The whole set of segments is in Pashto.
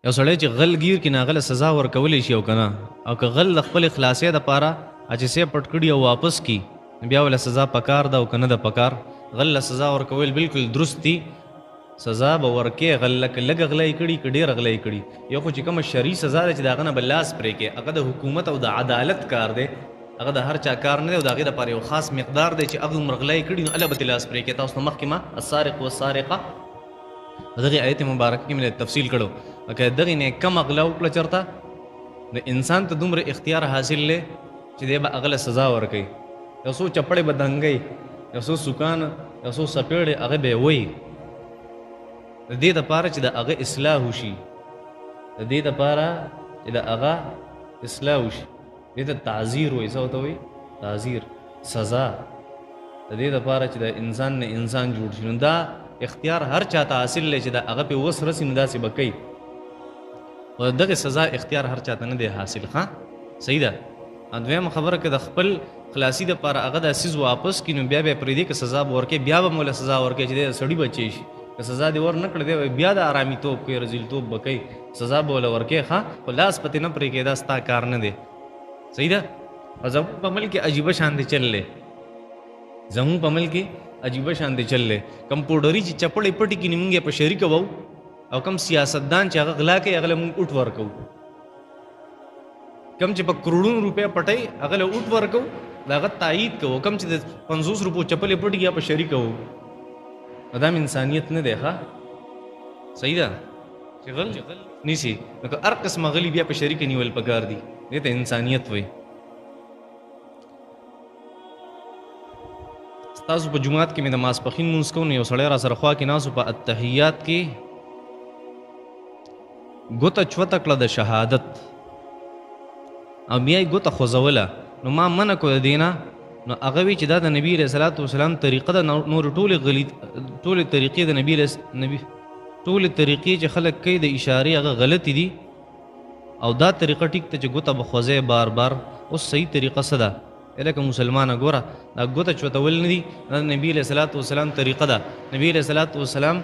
یو سړی چې غل گیر کې ناغله سزا ورکولی شي او کنه او که غل د خپل خلاصې د پاره چې سه پټ کړي او واپس کی بیا ول سزا پکار ده او کنه د پکار غل سزا ورکول بالکل درست دي سزا به ورکې غل لګ غلې کړي کډې رغلې کړي یو خو چې کوم شرعي سزا ده چې داغه نه بلاس پرې کې هغه د حکومت او د عدالت کار دی هغه د هر چا کار نه دی او داغه د پاره یو خاص مقدار دی چې هغه مرغلې کړي نو الله به لاس پرې کې تاسو مخکې ما السارق والسارقه دغه آیت مبارکه کې مې تفصیل کړو که دغه نه کم اغلا وکړه چرته د انسان ته دومره اختیار حاصل لې چې دی به اغله سزا ورکړي یو څو چپړې بدنګي یو څو سکان یو څو سپېړې هغه به وي د دې لپاره چې د هغه اصلاح وشي د دې لپاره چې د هغه اصلاح وشي دې ته تعزیر وایي څه ورته وایي تعزیر سزا د دې لپاره چې د انسان نه انسان جوړ شي نو دا اختیار هر چاته حاصل لې چې د هغه په وس رسي نو داسې به کوي او دغه سزا اختیار هر چاته نه دی حاصل ښه صحیح ده دویمه خبره که د خپل خلاصي دپاره هغه د اسیز واپس کړي نو بیا به پرېږدي که سزا به ورکوي بیا به موله سزا ورکوي چې دی سړي بچی شي که سزا دې ور نه کړی دی بیا د ارامي توب کوي رذیلتوب به کوي سزا به وله ورکوي ښه خو لاس پتې نه پرېږدي دا ستا کار نه دی صحیح ده او زموږ په ملک کې عجیبه شان دی چل دی زموږ په ملک کې عجیبه شان دی چل دی کمپوډري چې چپړې پټې کړي موږ یې په شریکه وو او کم سیاستدان چې هغه غلا کوي هغه له موږ اوټ ورکوو کم چې په کروڑونو روپیا پټي هغه له اوټ ورکوو د هغه تایید کوو کم چې د 50 روپو چپلې پټ کړي په شریکه وو دا انسانیت نه دی ښه صحیح ده چې غل نیسي نو که هر قسمه غلي بیا په شریکه نیول پکار دي دې ته انسانیت وایي تاسو په جمعات کې مې د ماسپښین مونځ کوو نو یو سړی را سره خوا کې ناست په التحیات کې ګوته چوته کړه د شهادت او بیا یې ګوته خوځوله نو ما منع کړو د دې نه نو هغه وی چې دا د نبي علیه صلات وسلام طریقه ده نور ټولې طریقې د نبي ټولې طریقې چې خلک کوي د اشارې هغه غلطې دي او دا طریقه ټیک ته چې ګوته به خوځې بار بار اوس صحیح طریقه څه ده لکه مسلمانه ګوره دا ګوته چوتول نه دي دا د نبي علیه صلات وسلام طریقه ده نبي علیه صلات وسلام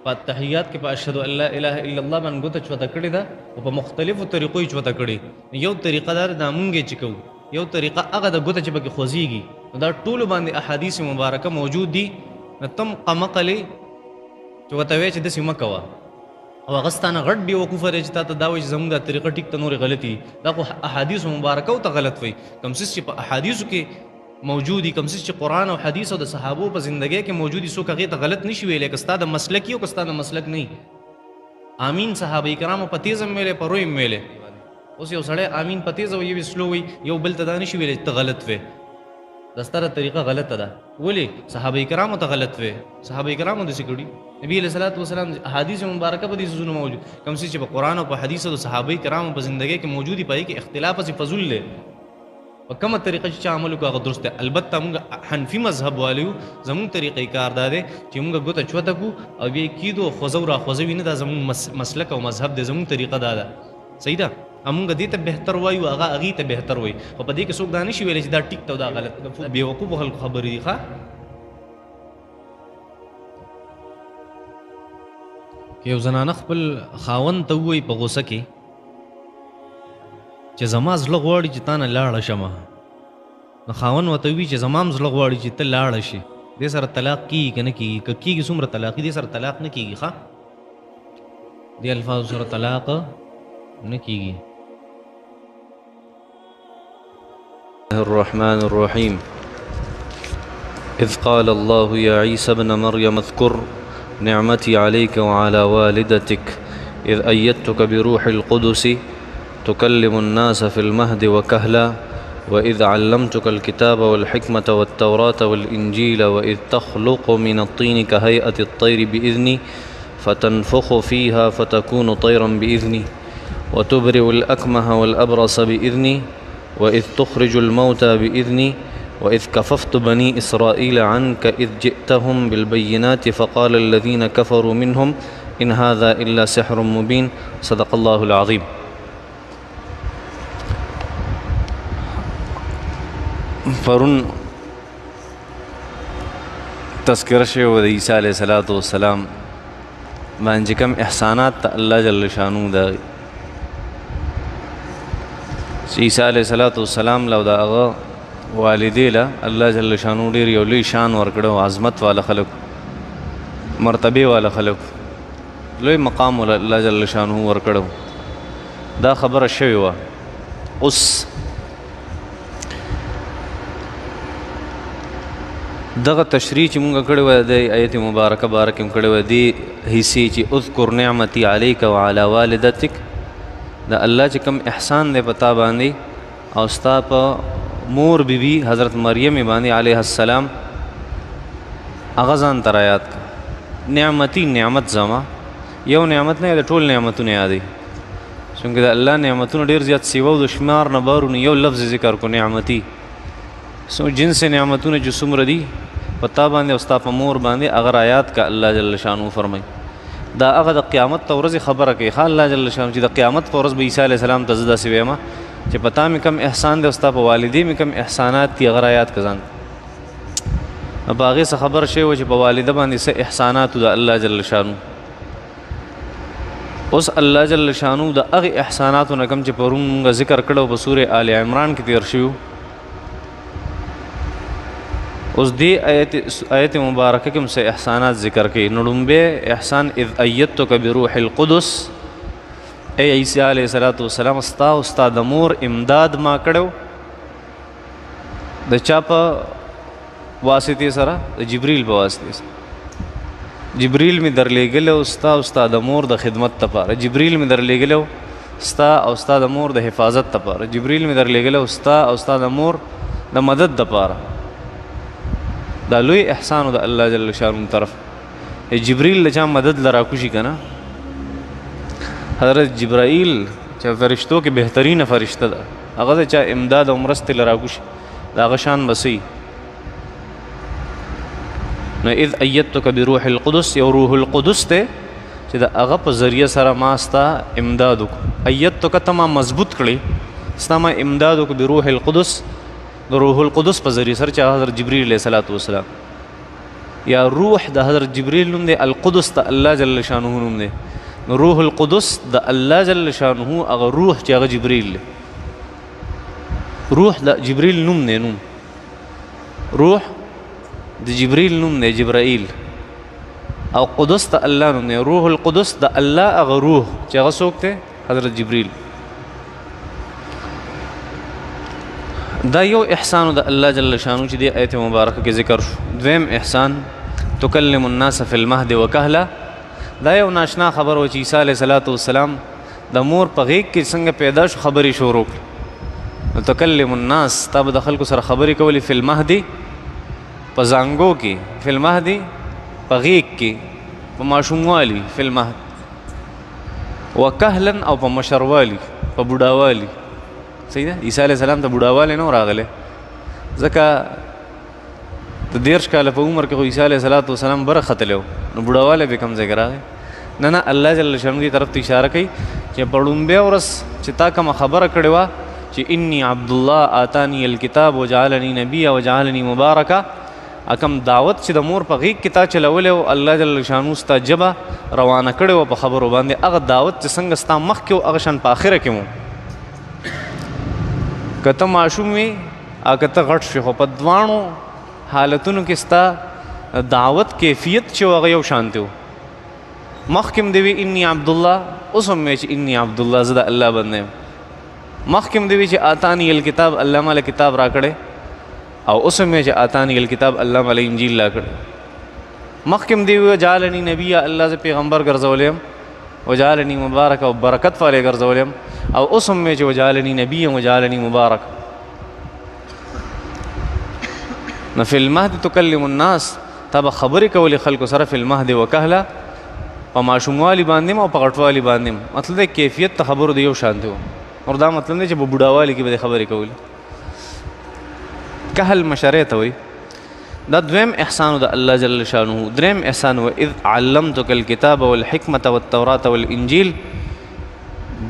په تحیات کې په اشهد ان لا اله الا الله باندې ګوته چوته کړې ده او په مختلفو طریقو یې چوته کړې یو طریقه دا مونږ چې کوو یو طریقه هغه د ګوته چې پکې خوځېږي دا ټولو باندې احادیث مبارکه موجود دي نو تم قمقلې چې ورته وایې چې داسې مه کوه او هغه ستانه غټ بېوقوفه دی چې تا ته دا وایي چې زموږ دا طریقه ټیک ته نورې غلطي دا خو احادیث مبارکو ته غلط وایي کوم څیز چې په احادیثو کې موجود دي کوم څیز چې قرآن او حدیث او د صحابو په زندګۍ کې موجود دي څوک هغې ته غلط نشي ویلی که ستا د مسلک وي او که ستا د مسلک نه آمین صحابه کرامو په تیز هم ویلی په روی هم ویلی اوس یو سړی آمین په تیز او یو سلو وي یو بل ته دا نشي ویلی چې ته غلط وې دا ستا طریقه غلطه ده ولې صحابه کرامو ته غلط وې صحابه کرامو داسې کړي نبی علیه صلات وسلام احادیث مبارکه په دې څیزونو موجود کوم څیز چې په قرآن او په حدیث او د صحابه کرامو په زندګۍ کې موجود دي په هغې کې اختلاف هسې فضول دی په کومه طریقه چې چا عمل وکړو هغه درست دی البته موږ حنفي مذهب والي یو زموږ طریقې کار دا دی چې موږ ګوته چوته کړو او بیا یې کیدو خوځو را خوځوي نه دا زموږ مسلک او مذهب دی زموږ طریقه دا ده صحیح ده موږ دې ته بهتر وایو هغه هغې ته بهتر وایي خو په دې کې څوک دا نشي ویلی چې دا ټیک ته او دا غلط بېوقوفو خلکو خبرې دي ښه که یو زنانه خپل خاوند ته ووایي په غوسه کې چې زما زړه غواړي چې تا نه لاړه شمه نو خاوند ورته وي چې زما هم زړه غواړي چې ته لاړه شي دې سره طلاق کېږي که نه کېږي که کېږي څومره طلاقي دې سره طلاق نه کېږي ښه دې الفاظو سره طلاق نه کېږي الرحمن الرحيم إذ قال الله يا عيسى ابن مريم اذكر نعمتي عليك وعلى والدتك إذ أيدتك بروح القدس تكلم الناس في المهد وكهلا وإذ علمتك الكتاب والحكمة والتوراة والإنجيل وإذ تخلق من الطين كهيئة الطير بإذني فتنفخ فيها فتكون طيرا بإذني وتبرئ الأكمه والأبرص بإذني وإذ تخرج الموتى بإذني وإذ كففت بني إسرائيل عنك إذ جئتهم بالبينات فقال الذين كفروا منهم إن هذا إلا سحر مبين صدق الله العظيم پرون تذکره شوی و د عیسی علیه السلام باندې کوم احسانات ته الله جل شانو دا عیسی علیه السلام له دا هغه والدې له الله جل شانو ډېر یو لوی شان ورکړو عظمت والا خلک مرتبه والا خلک لوی مقام ولا الله جل شانو ورکړو دا خبره شوی وه اوس دغه تشریح چې مونږ کړی وه د آیت مبارکه بارکه هم کړی وه دې حصې چې اذکر نعمتي علیک وعلی والدتک د الله چې کوم احسان دی په تا باندې او ستا په مور بیبي حضرت مریم باندې علیه السلام هغه ځان ته رایاد کړه نعمتي نعمت زما یو نعمت نه د ټول نعمتونه یادوي چونکې د الله نعمتونه ډېر زیات سیوه او د شمار نه بارونه یو لفظ ذکر کو نعمتي جنس نعمتونه چې څومره دي په تا باندې او ستا په مور باندې هغه رایاد کا الله جل شانو فرمایي دا هغه د قیامت ته ورځې خبره کوي ښه الله جل شانو چې د قیامت په ورځ به عیسی علیه السلام ته زه داسې وایم چې په تا مې کوم احسان دی او ستا په والدې مې کوم احسانات دي هغه رایاد که ځان په هغې څه خبر شوی و چې په والده باندې څه احساناتو د الله جل شانو اوس الله جل شانو د هغې احساناتو نه کوم چې پرون مونږ ذکر کړی په سورې آل عمران کې تیر شوي اوس دې آیت مبارکه کې هم څه احسانات ذکر کوي نو لومبی احسان اذ ایدتک بروح القدس ای عیسی علیه السلام ستا او ستا د مور امداد ما کړو د چا په واسطې سره د جبریل په واسطې سره جبریل مې درلیږلی ستا او ستا د مور د خدمت لپاره جبریل مې درلیږلی ستا او ستا د مور د حفاظت لپاره جبریل مې درلیږلی ستا او ستا د مور د مدد لپاره دا لوی احسانو د الله جل شانو طرف جبریل له چا مدد له راکوشي که نه حضرت جبرائیل چې فرشتو کې بهترینه فرشته ده هغه د چا امداد او مرستې له راکوشي د هغه شان بسي نو اذ ایدتک بروح القدس یو روح القدس ته چې د هغه په ذریعه سره ما ستا امداد وکړو ایدتک ته ما مضبوط کړی ستا ما امداد وکړو بروح القدس د روح القدس په ذریعه سره چې حضرت جبریل علیه السلام یا روح د حضرت جبریل نوم دی القدس د الله جل شانه نوم دی نو روح القدس د الله جل شانه هغه روح چې هغه جبریل دی روح د جبریل نوم دی نوم روح د جبریل نوم دی جبرائیل او قدس د الله نوم دی روح القدس د الله هغه روح چې هغه څوک دی حضرت جبریل دا یو احسانو د الله جل شانو چې دی آیت مبارکه کې ذکر شو دویم احسان تکلم الناس فی المهد وکهلا دا یو ناشنا خبر و چې عیسی علیه السلام د مور په غیږ کې څنګه پیدا شو خبرې شروع کړې نو تکلم الناس تا به د خلکو سره خبرې کولې فی المهد په زانګو کې فی المهد په غیږ کې په ماشوموالي فی المهد وکهلا او په مشروالي په بوډاوالي صحیح ده عیسی علیه السلام ته بوډاوالی نه راغلی ځکه د 13 کاله په عمر کې خو عیسی علیه السلام بره ختلی و نو بوډاوالی به کوم ځای کې راغی نه الله جل شانو دې طرف ته اشاره کوي چې په لومبۍ ورځ چې تا کومه خبره کړې وه چې انی عبدالله آتانی الکتاب وجعلنی نبیا وجعلنی مبارکه کم دعوت چې د مور په غیږ کې تا چلولی و الله جل شانو ستا ژبه روانه کړې وه په خبرو باندې هغه دعوت چې څنګه ستا مخکې و هغه شان په آخره کې مو که ته ماشوم وي او که ته غټ شي خو په دواړو حالتونو کې ستا دعوت کیفیت چې و هغه یو شانتی و مخکې م دې وي انی عبدالله اوس هم چې انی عبدالله زه د الله بنده یم مخکې م دې وي چې آتانی الکتاب الله ماله کتاب را کړی او اوس هم چې آتانی الکتاب الله ماله انجیل را کړی مخکې م دې وي جعلنی نبیه الله زه پیغمبر ګرځولی یم وجعلنی مبارک او برکت والی ګرځولی یم او اوس هم چې وجعلنی نبی وجعلنی مبارک نو فی المهد تکلم الناس تا به خبرې کولې خلکو سره فی المهد وکهلا په ماشوموالي باندې او په غټوالي باندې مطلب دی کیفیت ته خبرو د یو شانتي و اور دا مطلب دی چې په بوډاوالي کې به خبرې کولې کهل مشرې ته وایي دا دویم احسان د الله جل شانه دریم احسان و اذ علمتک الکتاب والحکمة والتوراة والانجیل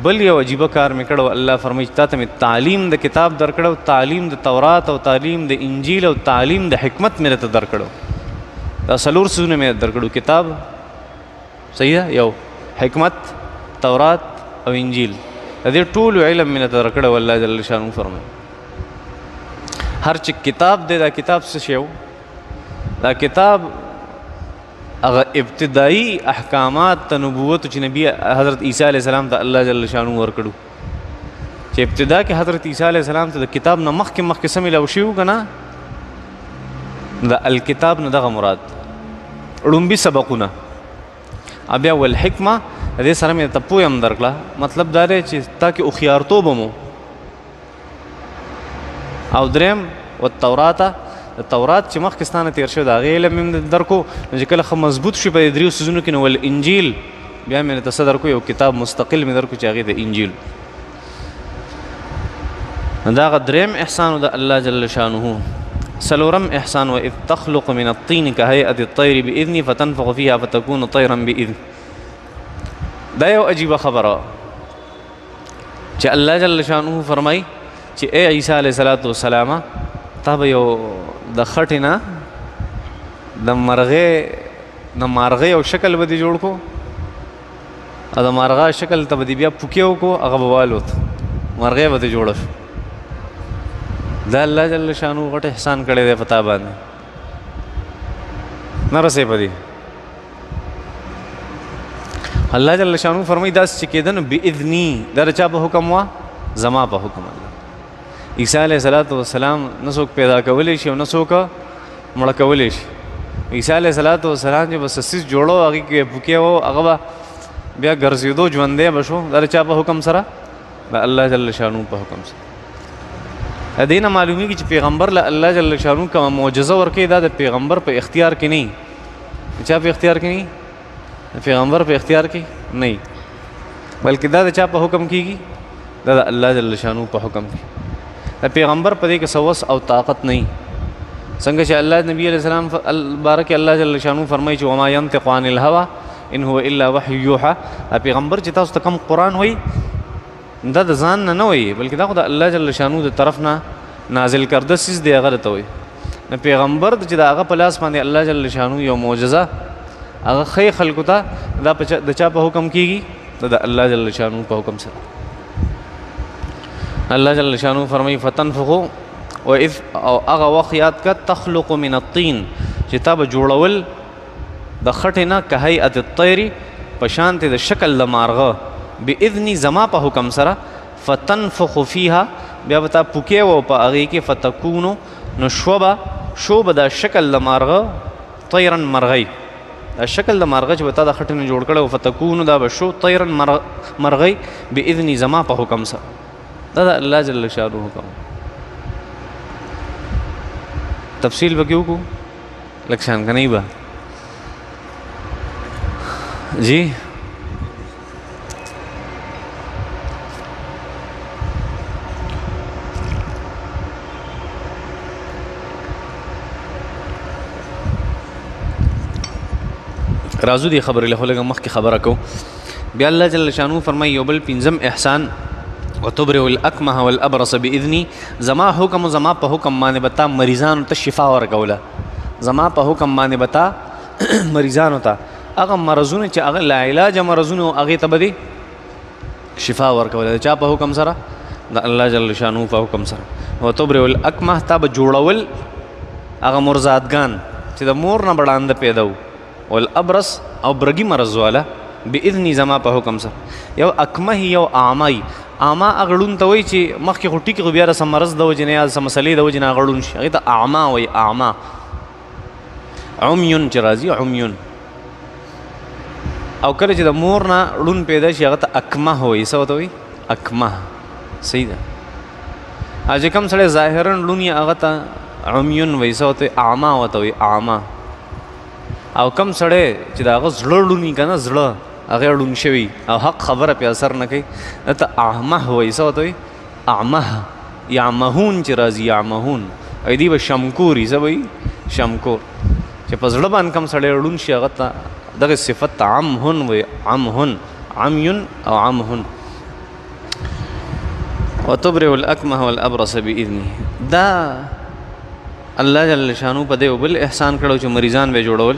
بل یو عجیبه کار مې کړو الله فرمایي تا ته مې تعلیم د کتاب درکړو تعلیم د تورات او تعلیم د انجیل او تعلیم د حکمت مې ته درکړو دا څلور څیزونه مې درکړو کتاب صحیح ده؟ یو حکمت، تورات او انجیل، د دې ټولو علم مې درته درکړی و الله جل شانو فرمایي. هر چې کتاب دی دا کتاب څه شی و؟ دا کتاب هغه ابتدایي احکامات ته نبوت چې نبی حضرت عیسی علیه السلام ته الله جل شانو ورکړو، چې ابتدا کې حضرت عیسی علیه السلام ته د کتاب نه مخکې څه میلاو شوي وو که نه، د الکتاب نه دغه مراد ړومبي سبقونه. بیا والحکمه د دې سره مې ته پوی هم درکړه، مطلب دا دی چې تا کې هوښیارتوب هم و. او دریم والتوراته، د تورات چې مخکې ستانه تېر شوی د هغې علم مې درکو، نو چې کله ښه مضبوط شي په دې دریو څیزونو کې، نو والانجیل بیا مې درته څه درکو، یو کتاب مستقل مې درکو چې هغې د انجیل. دا هغه دریم احسان د الله جل شانه. څلورم احسان وإذ تخلق من الطين كهيئة الطير بإذني فتنفخ فيها فتكون طيرا بإذن. دا یو عجیبه خبره چې الله جل شانه فرمایي چې اے عیسی علیه السلام تا به یو د خټې نه د مارغې یو شکل به دې جوړ کو، او د مارغه شکل ته به دې بیا پوکې وکړو، هغه به والوت، مرغۍ به دې جوړه شو. دا الله جل شانو غټ احسان کړی دی په تا باندې، نه رسې په دې. الله جل شانو فرمایي داسې چې کېده نو بإذني، دا د چا په حکم وه؟ زما په حکم. الله عیسی علیه السلام نه څوک پیدا کولی شي او نه څوک مړه کولی شي. عیسی علیه السلام چې بس څیز جوړو هغې کې پوکې و، هغه به بیا ګرځېدو، ژوندی به شو. دا د چا په حکم سره؟ د الله جل شانو په حکم سره. د دې نه معلومیږي چې پیغمبر له الله جل شانو کومه معجزه ورکوي، دا د پیغمبر په اختیار کې نه، د چا په اختیار کې نه، د پیغمبر په اختیار کې نه، بلکې دا د چا په حکم کېږي؟ دا د الله جل شانو په حکم کې. د پیغمبر په دې کې څه وس او طاقت نه، څنګه چې الله نبی علیه السلام بارک الله جل شانو فرمایي چې وما ينطق عن الهوى ان هو الا وحي يوحى. پیغمبر چې تاسو ته کوم قرآن وایي دا د ځان نه وایي، بلکې دا خو د الله جل شانو د طرف نه نازل کرده څیز دی، هغه ته وایي. نو پیغمبر چې د هغه په لاس باندې الله جل شانو یو معجزه هغه ښیي خلکو ته، دا د چا په حکم کېږي؟ دا د الله جل شانو په حکم سره. الله جل شانو فرمایي فتنفخو وإذ، او هغه وخت یاد که تخلق من الطین چې تا به جوړول د خټې نه کهیئة الطیر په شانتې د شکل د مارغه، بإذني زما په حکم سره، فتنفخ فیها بیا به تا پوکې و په هغې کې، فتکونو نو شو به دا شکل د مارغه طیرا مرغۍ، دا شکل د مارغه چې به تا د خټې نه جوړ کړی و، فتکونو دا به شو طیرا مرغۍ بإذني زما په حکم سره. دا د الله جل شانو حکم. تفصیل به کې وکړو لږ شان که نه به جی. رازو دی خبر له لږه مخکې خبره کو. بیا الله جل شانو فرمایي یو بل پنځم احسان وتبرئ الاکمه والابرص باذنی، زما حکم، زما په حکم باندې به تا مریضانو ته شفا ورکوله، زما په حکم باندې به تا مریضانو ته هغه مرضونه چې هغه لا علاج مرضونه هغې ته به دې شفا ورکوله، د چا په حکم سره؟ د الله جل شانو په حکم سره. وتبرئ الاکمه تا به جوړول هغه مرزادګان چې د مور نه بړانده پیدا و، والابرص او برګي مرض والا باذنی زما په حکم سره. یو اکمه یو اعمی. اعما هغه ړوند ته وایي چې مخکې خو ټیکې خو بیا د څه مرض د وجې نه یا څه مسلې د وجې نه هغه ړوند شي، هغې ته اعما وایي. اعما عمیون چې راځي عمیون. او کله چې د مور نه ړوند پیدا شي هغه ته اکمه وایي. څه ورته وایي؟ اکمه. صحیح ده. او چې کوم سړی ظاهرا ړوند یې هغه ته عمیون وایي. څه ورته وایي؟ اعما ورته وایي. اعما. او کم سړی چې د هغه زړه ړوند وي که نه، زړه هغه ړوند شوي او حق خبره پې اثر نه کوي، ته اعمه وایي. څه ورته وایي؟ اعمه. یعمهون چې راځي یعمهون، او دوی به شمکوري. څه وایي؟ شمکور. چې په زړه باندې کوم سړی ړوند شي هغه ته دغه صفت عمهن وایي. عمهن، عمین او عمهن. وتبرئ الاکمه والابرص باذنه. دا الله جل شانو په دې بل احسان کړو چې مریضان به جوړول.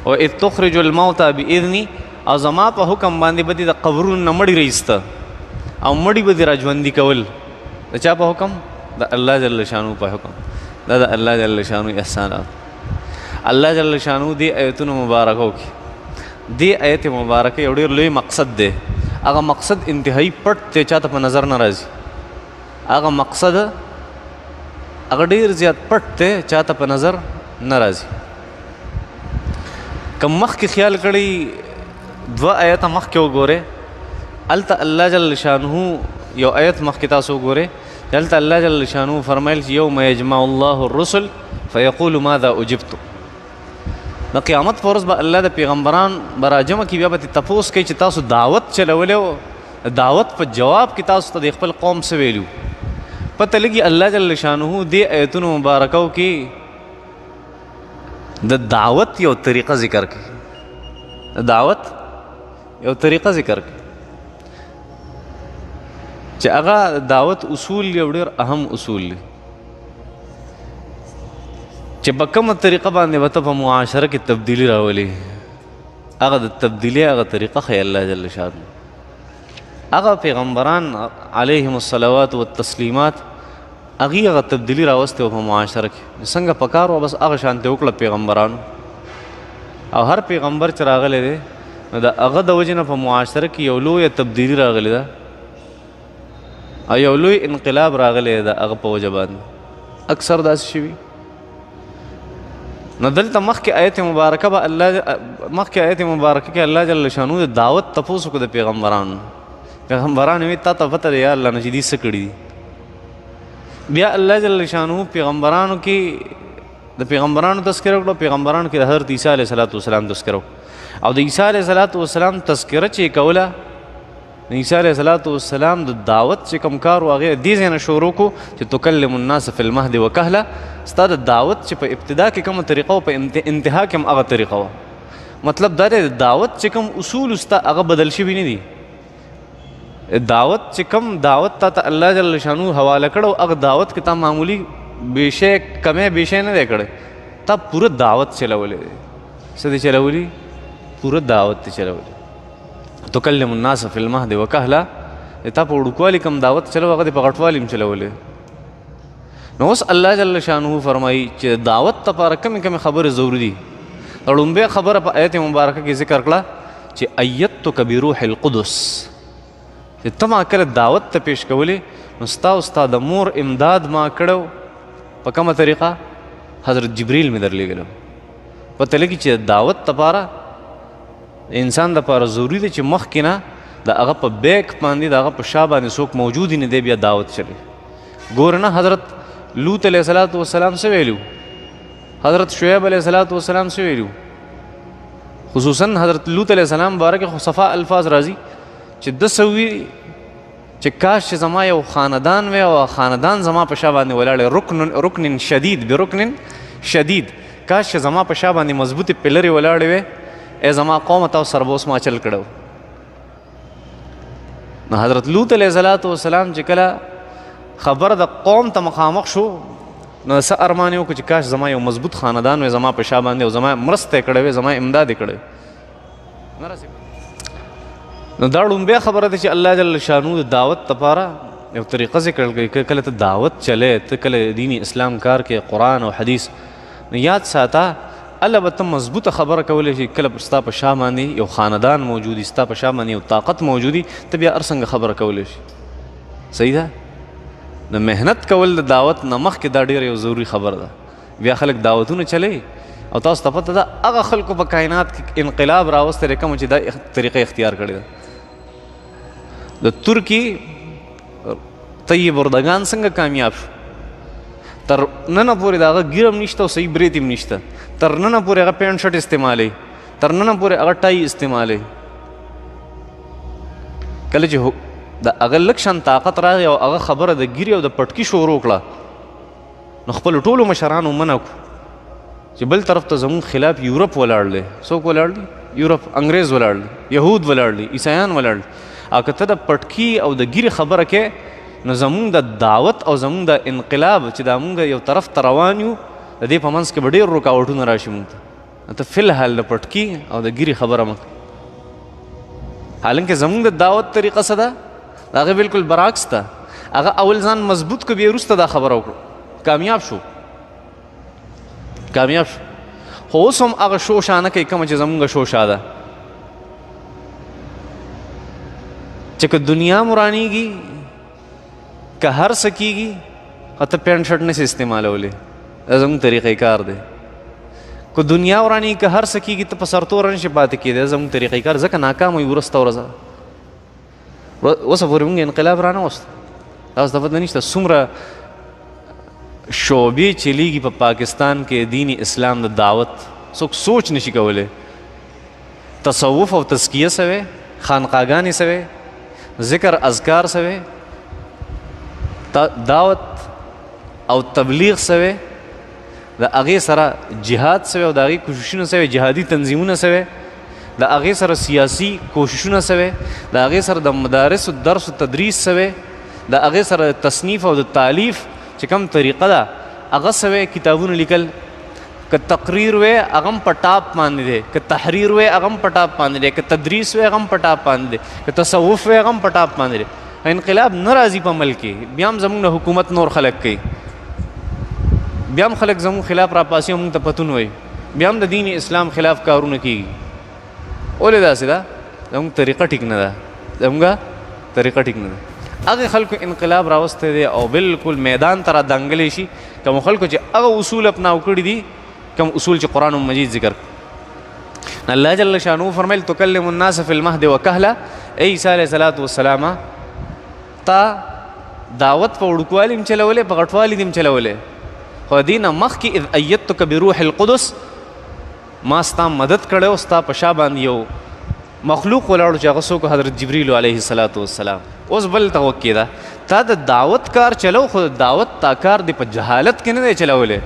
واذ تخرج الموتى باذني، او زما په حکم باندې به د قبرونو نه مړي رایسته او مړي به دې را ژوندي کول. د چا په حکم؟ د الله جل شانو په حکم. دا د الله جل شانو احسانات. الله جل شانو دې آیتونو مبارکو کې دې آیت مبارکه یو ډېر لوی مقصد دی. هغه مقصد انتهایی پټ دی، چاته په نظر نه راځي. هغه مقصد هغه ډېر زیات پټ دی، چاته په نظر نه راځي. که مخکې خیال کړی 2 آیته مخکې وګورئ، هلته الله جل شانه یو آیت مخکې تاسو وګورئ، هلته الله جل شانه فرمایل چې یوم یجمع الله الرسل فیقول ماذا اجبتم. د قیامت په ورځ به الله د پیغمبران به راجمع کړي، بیا به تپوس کوي چې تاسو دعوت چلولی و، دعوت په جواب کې تاسو ته د خپل قوم څه ویلو. پته لګي الله جل شانه دې آیتونو مبارکو کې د دعوت یو طریقه ذکر کړي. د دعوت یو طریقه ذکر کړي چې هغه دعوت اصول یو ډېر اهم اصول دی چې په کومه طریقه باندې به ته په معاشره کې تبدیلي راولي. هغه د تبدیلي هغه طریقه ښیي الله جل شانه. هغه پیغمبران علیهم الصلوات والتسلیمات هغه تبدیلي راوستې په معاشره کې. څنګه پکار و بس هغه شانتې وکړه پیغمبرانو، او هر پیغمبر چې راغلی دی نو د هغه د وجې نه په معاشره کې یو لویه تبدیلي راغلی ده او یو لوی انقلاب راغلی دی د هغه په وجه باندې. اکثر داسې شوي. نو دلته مخکې آیت مبارکه به مخکې آیت مبارکه کې الله جل شانو د دعوت تپوس وکړو د پیغمبرانو. پیغمبران وایي تا ته پته دی یا الله نه چې دې څه کړي دي. بیا الله جل شانو پیغمبرانو کې د پیغمبرانو تذکره وکړو. پیغمبرانو کې د حضرت عیسی علیه السلام تذکره وکړو، او د عیسی علیه السلام تذکره چې یې کوله، د عیسی علیه السلام د دعوت چې کوم کار و هغې دې ځای نه شروع کړو چې تکلم الناس فی المهد وکهله. ستا د دعوت چې په ابتدا کې کومه طریقه و په انتها کې هم هغه طریقه وه. مطلب دا دی د دعوت چې کوم اصول ستا هغه بدل شوي نه دي. دعوت چې کوم دعوت تا ته الله جل شانو حواله کړو هغه دعوت کې تا معمولی بیشی کمی بیشی نه دی کړی، تا پوره دعوت چلولی دی. څه دی چلولی؟ پوره دعوت دی چلولی. تکلم الناس فی المهد وکهله تا په وړوکوالي کوم دعوت چلو هغه دې په غټوالي هم چلولی. نو اوس الله جل شانه فرمایي چې دعوت لپاره کمې کمې خبرې ضروري دي. لومبۍ خبره په آیت مبارکه کې ذکر کړه چې ایدتک بروح القدس، چې ته ما کله دعوت ته پیش کولی نو ستا او ستا د مور امداد ما کړو. په کومه طریقه؟ حضرت جبریل مې درلیږلو. پته لګي چې دعوت لپاره انسان دپاره ضروري دی چې مخکې نه د هغه په بیک باندې د هغه په شا باندې څوک موجود نه دی بیا دعوت چلی. ګوره نه حضرت لوط علیه السلام څه ویلو، حضرت شعیب علیه السلام څه ویلو. خصوصا حضرت لوط علیه السلام باره کې خو صفا الفاظ راځي چې د سوي چې کاش چې زما یو خاندان وی او خاندان زما په شا باندې ولاړ رکن شدید برکن شدید، کاش چې زما په شا باندې مضبوطې پلرې ولاړې وی، ای زما قوم ته سربوس ما چل کړو. نو حضرت لوط علیه السلام چې کله خبر د قوم ته مخامخ شو نو څه ارمان یې وکړو چې کاش زما یو مضبوط خاندان وی زما په شا باندې او زما مرسته یې کړې وی، زما امداد یې کړی. نو دا لومبۍ خبره ده چې الله جل شانو د دعوت لپاره یو طریقه ذکر کړي. کله ته دعوت چلې، ته کله دیني اسلام کار کې قرآن او حدیث، نو یاد ساته الله به ته مضبوطه خبره کولی شي. کله ستا په شا باندې یو خاندان موجود وي، ستا په شا باندې یو طاقت موجود وي، ته بیا هر څنګه خبره کولی شي. صحیح ده؟ د محنت کول د دعوت نه مخکې دا ډېره یو ضروري خبره ده. بیا خلک دعوتونه چلی او تاسو ته پته ده هغه خلکو په کائنات کې انقلاب راوستی دی کوم چې دا طریقه اختیار کړې ده. د ترکی طیب اردگان څنګه کامیاب شو؟ تر ننه پورې د هغه ګیره هم نشته او صحیح برید هم نشته. تر ننه پورې هغه پینټ شرټ استعمالی، تر ننه پورې هغه ټای استعمالی. کله چې د هغه لږ شان طاقت راغی او هغه خبره د ګیرې او د پټکي شروع کړه نو خپلو ټولو مشرانو منع کړو چې بل طرف ته زموږ خلاف یورپ ولاړ دی. څوک ولاړ دی؟ یورپ، انګریز ولاړ دی، یهود ولاړ دی، عیسایان ولاړ دی. او که ته د پټکي او د ګیرې خبره کې نو زمونږ د دعوت او زمونږ د انقلاب چې دا مونږ یو طرف ته روان یو د دې په منځ کې به ډېر رکاوټونه راشي مونږ ته. ته فی الحال د پټکي او د ګیرې خبره مه حالانکه زمونږ د دعوت طریقه څه ده؟ د هغې بالکل برعکس ده. هغه اول ځان مضبوط که بیا وروسته دا خبره وکړو، کامیاب شو. خو اوس هم هغه شوشا نه کوي کومه چې زمونږ شوشا ده، چې که دنیا مرانیږي که هر څه کېږي خو ته پینټ شرټ نشي استعمالولی، دا زمونږ طریقې کار دی. که دنیا ورانیږي که هر څه کېږي ته په سرتوره نشي پاتې کېدی، زمونږ طریقې کار ځکه ناکام وي وروسته ورځه. اوسه پورې مونږ انقلاب را نه وست، تاسو ته پته نشته څومره شعبې چلیږي په پاکستان کې دین اسلام د دعوت، څوک سوچ نشي کولی. تصوف او تزکیه سوی، خانقاګانې سوی، ذکر اذکار سوی، دعوت او تبلیغ سوی، د هغې سره جهاد سوی او د هغې کوششونه سوی، جهادي تنظیمونه سوی، د هغې سره سیاسي کوششونه سوی، د هغې سره د مدارس و درس و تدریس سوی، د هغې سره د تصنیف او د تالیف چې کوم طریقه ده هغه سوی، کتابونه لیکل. که تقریر وی هغه هم په ټاپ باندې دی، که تحریر وی هغه هم په ټاپ باندې دی، که تدریس وی هغه هم په ټاپ باندې دی، که تصوف وی هغه هم په ټاپ باندې دی. انقلاب نه راځي په ملک کې، بیا هم زموږ نه حکومت نور خلک کوي، بیا هم خلک زموږ خلاف راپاسي او موږ ته پتون وایي، بیا هم د دین اسلام خلاف کارونه کېږي. ولې داسې ده؟ زموږ طریقه ټیک نه ده، زموږ طریقه ټیک نه ده. هغه خلکو انقلاب راوستی دی او بالکل میدان ته را دنګلی شي کوم خلکو چې هغه اصول اپناو کړي دي، کوم اصول چې قرآن مجید ذکر. الله جل شانو فرمایل تکلم الناس فی المهد وکهلا. ای عیسی علیه الصلاۃ والسلام تا دعوت په وړوکوالي هم چلولې، په غټوالي دې هم چلولې، خو دې نه مخکې اذ ایدتک بروح القدس ما ستا مدد کړی، ستا په شا باندې یو مخلوق ولاړو چې هغه څوک حضرت جبریل علیه الصلاۃ والسلام. اوس بل ته وکې ده تا د دعوت کار چلو، خو دعوت تا کار دې په جهالت کې نه دی چلولی.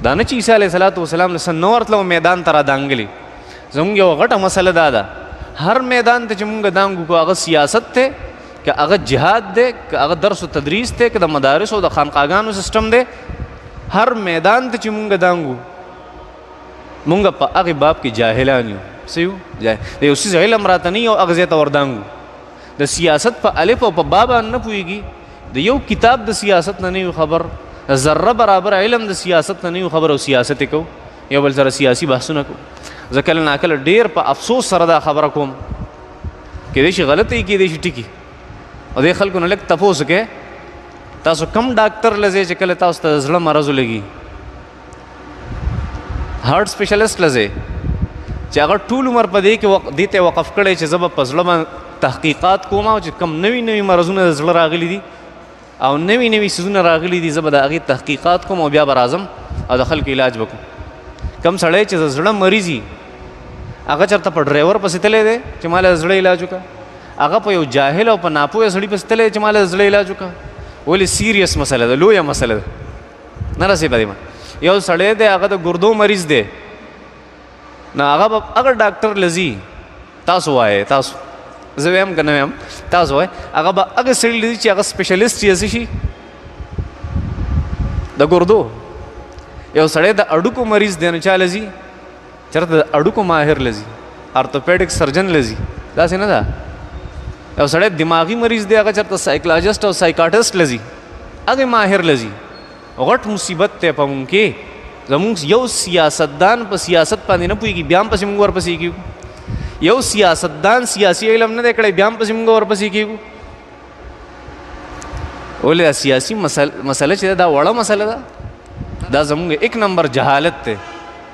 دا نه چې عیسی علیه الصلاۃ والسلام له نه ورتلو میدان ته را دانګلي. زموږ یو غټه مسله دا ده، هر میدان ته چې مونږ دانګو کو هغه سیاست دی، که هغه جهاد دی، که هغه درس و تدریس دی، که د مدارس او د خانقاګانو سسټم دی، هر میدان ته چې مونږ دانګو مونږ په هغې باب کې جاهلان یو. څه یو؟ د یو څیز علم راته نه یو هغه ځای ته وردانګو. د سیاست په الف او په با باندې نه پوهېږي، د یو کتاب د سیاست نه نه یو خبر، ذره برابر علم د سیاست نه نه یو خبر، او سیاست یې کوو، یو بل سره سیاسي بحثونه کوو. زه کله ناکله ډېر په افسوس سره دا خبره کوم، کیدای شي غلطه وي کیدای شي ټیکي، او دې خلکو نه لږ تپوس وکړئ تاسو کم ډاکټر له ځئ چې کله تاسو ته د زړه مرض ولګي، هارټ سپیشلیسټ له ځئ چې هغه ټول عمر په دې کې دې ته وقف کړی چې زه به په زړه باندې تحقیقات کوم، او چې کم نوي نوي مرضونه د زړه راغلي دي او نوي نوي څیزونه راغلي دي، زه به د هغې تحقیقات کوم او بیا به راځم او د خلکو علاج به کوم. کم سړی چې د زړه مریض وي هغه چېرته په ډرایور پسې تللی دی چې ما له زړه علاج وکړه، هغه په یو جاهل او په ناپوهه سړي پسې تللی دی چې ما له زړه علاج وکړه. ولې سیریس مسله ده، لویه مسله ده، نه رسې په دې ما. یو سړی دی هغه د ګردو مریض دی، نو هغه به هغه ډاکټر له ځي، تاسو وایئ، تاسو زه وایم که نه وایم تاسو وایئ، هغه به هغه سړي له ځي چې هغه سپیشلیسټ یې څه شي د ګردو. یو سړی د اډوکو مریض دی نو چا له ځي؟ چېرته د اډوکو ماهر له ځي، ارتوپیډک سرجن له ځي، داسې نه ده. یو سړی دماغي مریض دی هغه چېرته سایکلاجسټ او سایکاټسټ له ځي، هغې ماهر له ځي. غټ مصیبت دی په مونږ کې، زمونږ یو سیاستدان په سیاست باندې نه پوهېږي، بیا هم پسې مونږ ورپسې کېږو. یو سیاستدان سیاسي علم نه دی کړی، بیا هم پسې مونږ ورپسې کېږو. ولې دا سیاسي مسله چې ده دا وړه مسله ده، دا زمونږ ایک نمبر جهالت دی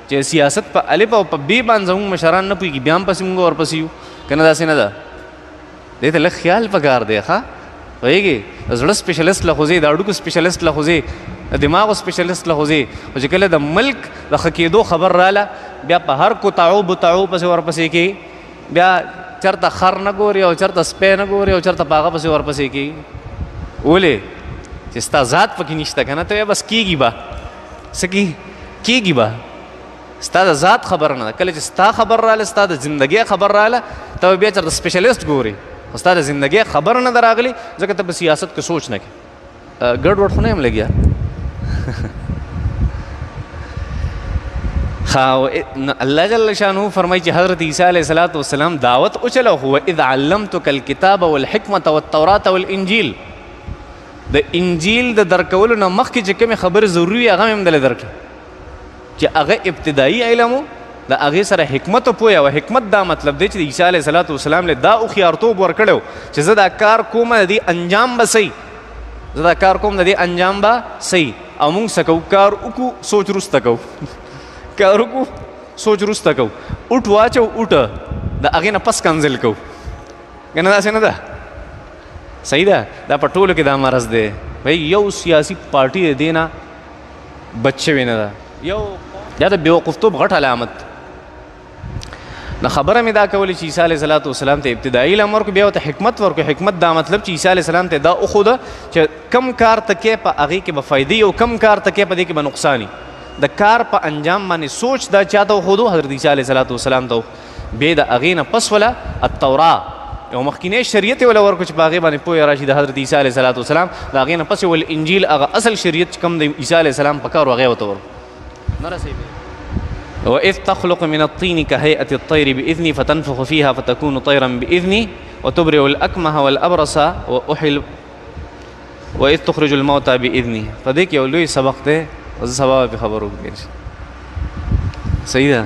چې سیاست په الف او په بې باندې زمونږ مشران نه پوهېږي، بیا هم پسې مونږ ورپسې یو. که نه داسې نه ده، دې ته لږ خیال پکار دی. ښه پوهېږې، د زړه سپیشلیسټ له خو ځې، د اډوکو سپیشلیسټ له خو ځې، د دماغو سپیشلیسټ له خو ځې، خو چې کله د ملک د ښه کېدو خبر راله بیا په هر کوتاعو بوتاعو پسې ورپسې کېږي، بیا چېرته خر نه ګوري او چېرته سپی نه ګوري او چېرته په هغه پسې ورپسې کېږي. ولې؟ چې ستا ذات پکې نشته که نه، ته بس کېږي به څه کېږي به، ستا د ذات خبره نه ده. کله چې ستا خبر راله، ستا د زندګۍ خبر راله، ته بیا چېرته سپیشلیسټ ګوري، خو ستا د زندګۍ خبره نه ده راغلې، ځکه ته په سیاست کې سوچ نه کوې. ګډ وډ خو نه یم لګیا. الله جل شانه فرمایي چې حضرت عیسی علیه السلام دعوت وچلو هو اذ علمتک الكتاب والحکمة والتوراة والانجیل. د انجیل د درکولو نه مخکې چې کومې خبرې ضروري وي هغه مې هم دله درکړي چې هغه ابتدایي علم و د هغې سره حکمت و پوهه و. حکمت دا مطلب دی چې د عیسی علیه السلام له دا هوښیارتوب ورکړی چې زه دا کار کوم د دې انجام به صحیح، زه دا کار کوم د دې انجام به صحیح. او موږ څه کوو؟ کار وکړو سوچ وروسته کوو کار وکړو سوچ وروسته کوو. اوټ واچو اوټه د هغې نه پس کنزل کوو که نه؟ داسې نه ده؟ صحیح ده. دا په ټولو کې دا مرض دی. بھائی یو سیاسي پارټي د دې نه بچ شوې نه ده. یو دا د بېوقفتوب غټ علامت. نو خبره مې دا کوله چې عیسی علیه السلام ته ابتدایي علم ورکړو، بیا ورته حکمت ورکړو. حکمت دا مطلب چې عیسی علیه السلام ته دا وښوده چې کم کار ته کې په هغې کې به فایدې او کم کار ته کې په دې کې به نقصان وي. د کار په انجام باندې سوچ دا چا ته وښودو؟ حضرت عیسی علیه السلام ته. بیا د هغې نه پس وله التورا یو مخکینی شریعت یې وله ورکړو چې په هغې باندې پوهه راشي د حضرت عیسی علیه السلام. د هغې نه پس یې ول انجیل هغه اصل شریعت چې کوم د عیسی علیه السلام په کار و هغې ورته ورکړو. نه رسوي. وإذ تخلق من الطين كهيئة الطير بإذني فتنفخ فيها فتكون طيرا بإذني وتبرئ الأكمه والأبرص وإذ تخرج الموتى بإذني. فدې کې یو لوی سبق دی، زه سبا به خبرو کوم. صحیح ده.